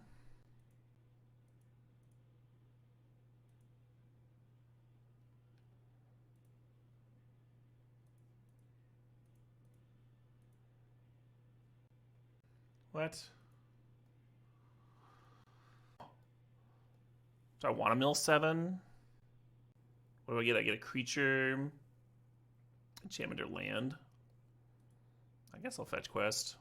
What? So I want to mill 7. What do I get? I get a creature, enchantment, or land. I guess I'll fetch quest.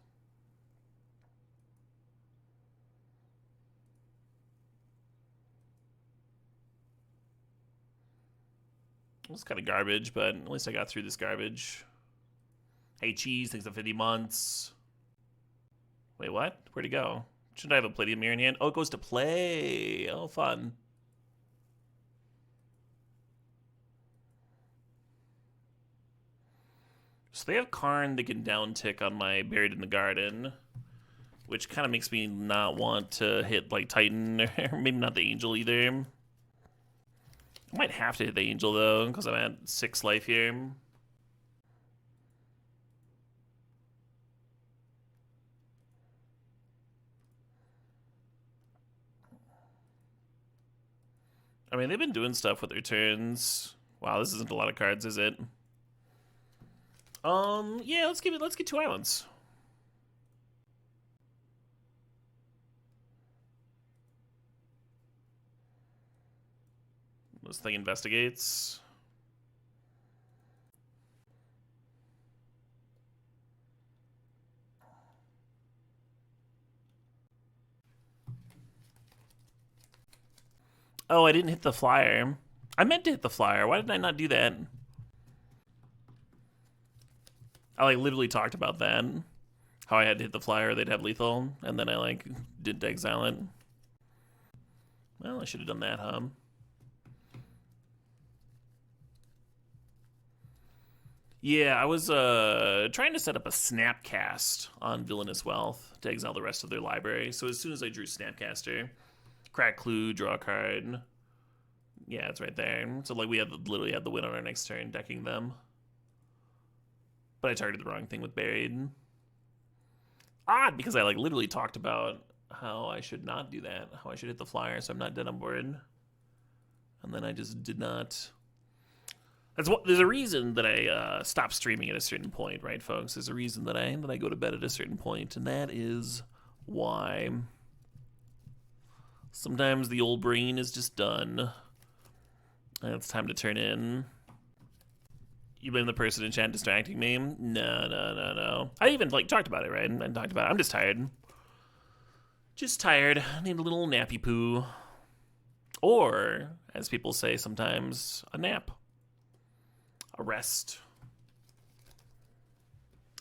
It's kind of garbage, but at least I got through this garbage. Hey, cheese, thanks for 50 months. Wait, what? Where'd it go? Shouldn't I have a Palladium Mirror in hand? Oh, it goes to play. Oh, fun. So they have Karn that can downtick on my Buried in the Garden, which kind of makes me not want to hit like Titan, or maybe not the Angel either. I might have to hit the Angel though, because I'm at 6 life here. I mean, they've been doing stuff with their turns. Wow, this isn't a lot of cards, is it? Yeah, let's get 2 islands. This thing investigates. Oh, I didn't hit the flyer. I meant to hit the flyer. Why did I not do that? I like literally talked about that. How I had to hit the flyer, they'd have lethal, and then I like didn't exile it. Well, I should have done that, huh? Yeah, I was trying to set up a Snapcast on Villainous Wealth to exile the rest of their library. So as soon as I drew Snapcaster, crack clue, draw a card. Yeah, it's right there. So like we literally had the win on our next turn, decking them. But I targeted the wrong thing with buried. Odd, because I like literally talked about how I should not do that, how I should hit the flyer, so I'm not dead on board. And then I just did not. There's a reason that I stop streaming at a certain point, right, folks? There's a reason that I go to bed at a certain point, and that is why sometimes the old brain is just done, and it's time to turn in. You blame the person in chat distracting me? No. I even like talked about it, right? I talked about it. I'm just tired. Just tired. I need a little nappy poo, or as people say sometimes, a nap. A rest.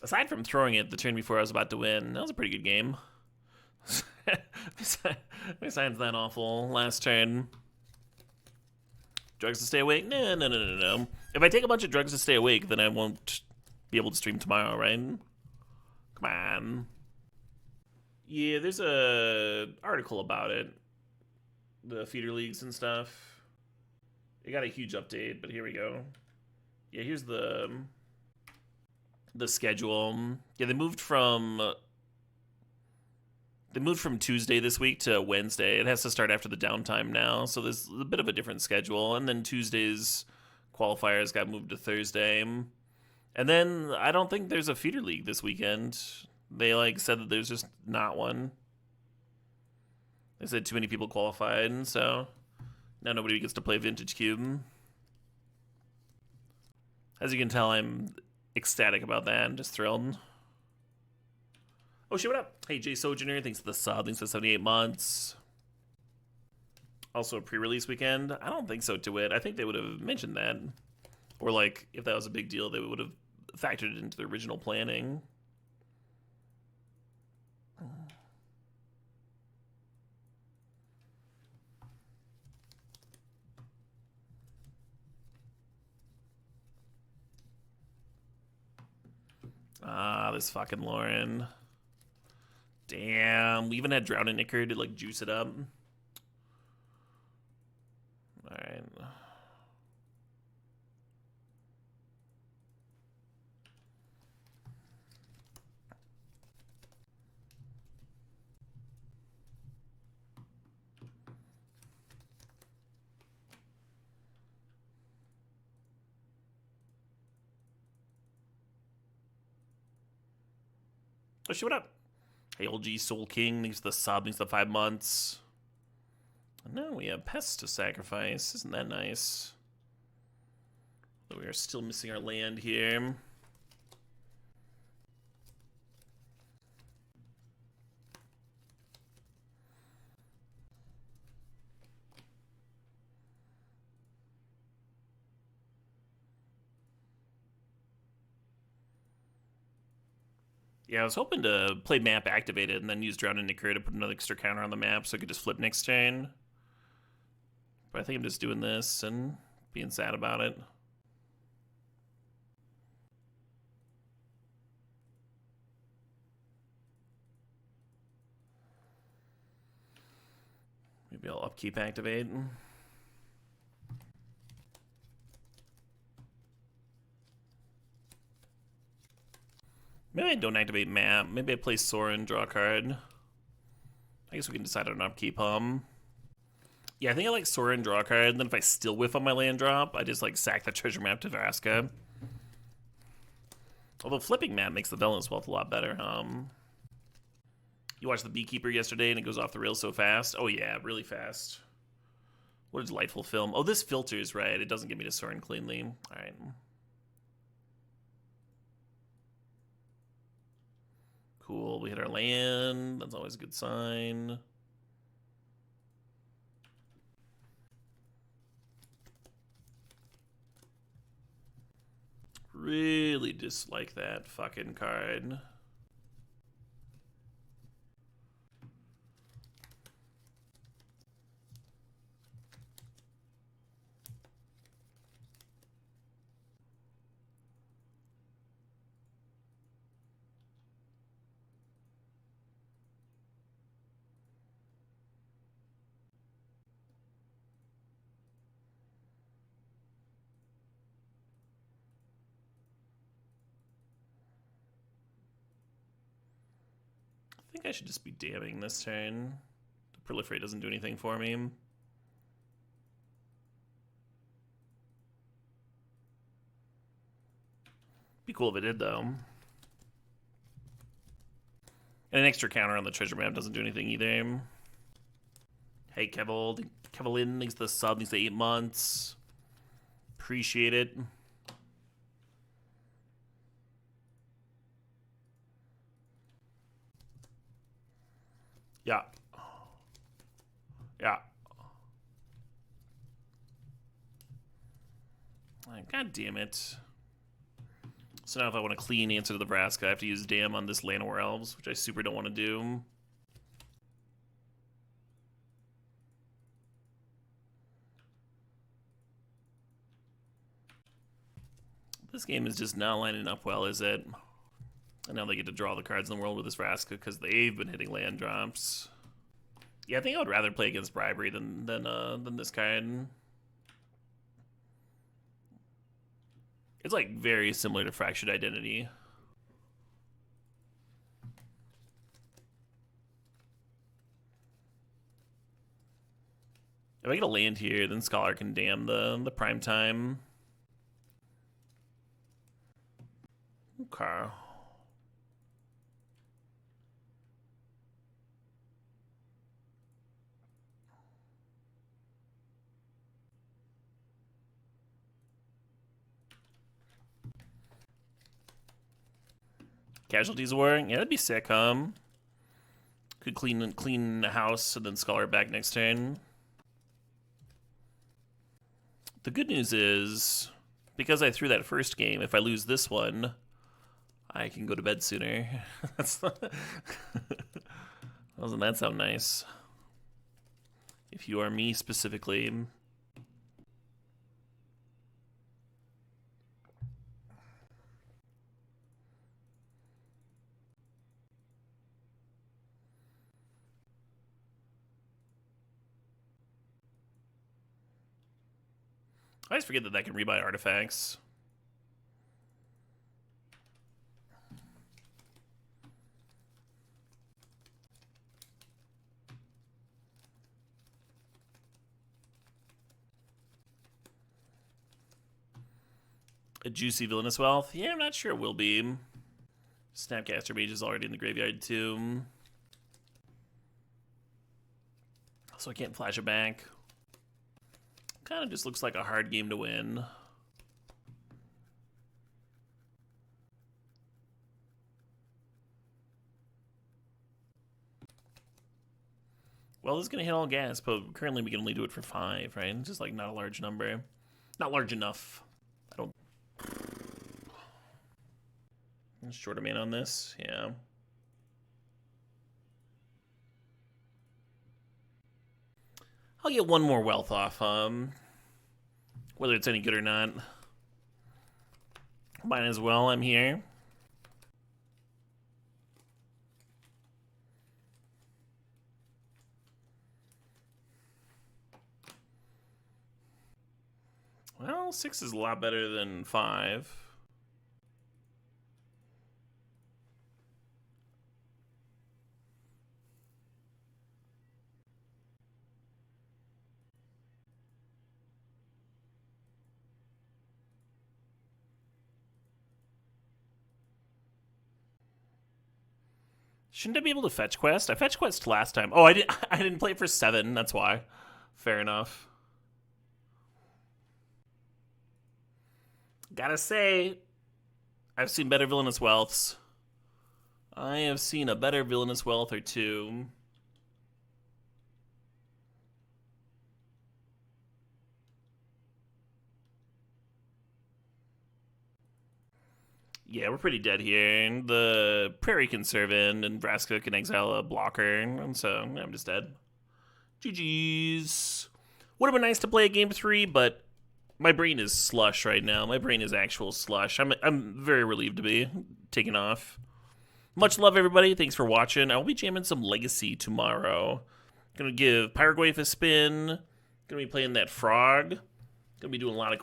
Aside from throwing it the turn before I was about to win, that was a pretty good game. Besides that awful last turn. Drugs to stay awake? No. If I take a bunch of drugs to stay awake, then I won't be able to stream tomorrow, right? Come on. Yeah, there's a article about it. The feeder leagues and stuff. It got a huge update, but here we go. Yeah, here's the schedule. Yeah, they moved from Tuesday this week to Wednesday. It has to start after the downtime now, so there's a bit of a different schedule. And then Tuesday's qualifiers got moved to Thursday. And then I don't think there's a feeder league this weekend. They like said that there's just not one. They said too many people qualified, so now nobody gets to play Vintage Cube. As you can tell, I'm ecstatic about that. I'm just thrilled. Oh shit, what up? Hey, Jay Sojourner, thanks for the sub. Thanks for 78 months. Also a pre-release weekend? I don't think so, to it. I think they would have mentioned that. Or like, if that was a big deal, they would have factored it into the original planning. Ah, this fucking Lauren. Damn, we even had Drown and Nicker to like juice it up. Alright. Oh shit, what up? Hey, old G Soul King, thanks for the sub, thanks for the 5 months. And now we have pests to sacrifice. Isn't that nice? But we are still missing our land here. Yeah, I was hoping to play map activated and then use Drown and Nicker to put another extra counter on the map so I could just flip next turn. But I think I'm just doing this and being sad about it. Maybe I'll upkeep activate. Maybe I don't activate map. Maybe I play Sorin, draw a card. I guess we can decide on upkeep. Yeah, I think I like Sora and draw a card, and then if I still whiff on my land drop, I just like sack that treasure map to Vraska. Although flipping map makes the Villainous Wealth a lot better. You watched The Beekeeper yesterday and it goes off the rails so fast. Oh yeah, really fast. What a delightful film. Oh, this filters right. It doesn't get me to Sorin cleanly. All right. Cool. We hit our land. That's always a good sign. Really dislike that fucking card. I think I should just be damning this turn. The proliferate doesn't do anything for me. Be cool if it did, though. And an extra counter on the treasure map doesn't do anything either. Hey, Kevil. Kevilin, thanks for the sub. Thanks for 8 months. Appreciate it. Yeah. Yeah. God damn it. So now if I want a clean answer to the Vraska, I have to use Dam on this Llanowar Elves, which I super don't want to do. This game is just not lining up well, is it? And now they get to draw the cards in the world with this Vraska because they've been hitting land drops. Yeah, I think I would rather play against Bribery than this card. It's like very similar to Fractured Identity. If I get a land here, then Scholar can dam the prime time. Okay. Casualties War? Yeah, that'd be sick, Could clean the house and then Scholar back next turn. The good news is, because I threw that first game, if I lose this one, I can go to bed sooner. Doesn't that sound nice? If you are me specifically. I always forget that that can rebuy artifacts. A juicy Villainous Wealth? Yeah, I'm not sure it will be. Snapcaster Mage is already in the graveyard too. So I can't flash it back. Kind of just looks like a hard game to win. Well, this is going to hit all gas, but currently we can only do it for 5, right? It's just like not a large number. Not large enough. I don't... Short a man on this, yeah. I'll get one more wealth off, whether it's any good or not. Might as well, I'm here. Well, 6 is a lot better than 5. Shouldn't I be able to fetch quest? I fetch quest last time. Oh, I didn't. I didn't play it for 7. That's why. Fair enough. Gotta say, I've seen better Villainous Wealths. I have seen a better Villainous Wealth or two. Yeah, we're pretty dead here. The Prairie can serve in, and Vraska can exile a blocker, and so I'm just dead. GG's. Would have been nice to play a game 3, but my brain is slush right now. My brain is actual slush. I'm very relieved to be taking off. Much love, everybody. Thanks for watching. I'll be jamming some Legacy tomorrow. Gonna give Pyroglyph a spin. Gonna be playing that frog. Gonna be doing a lot of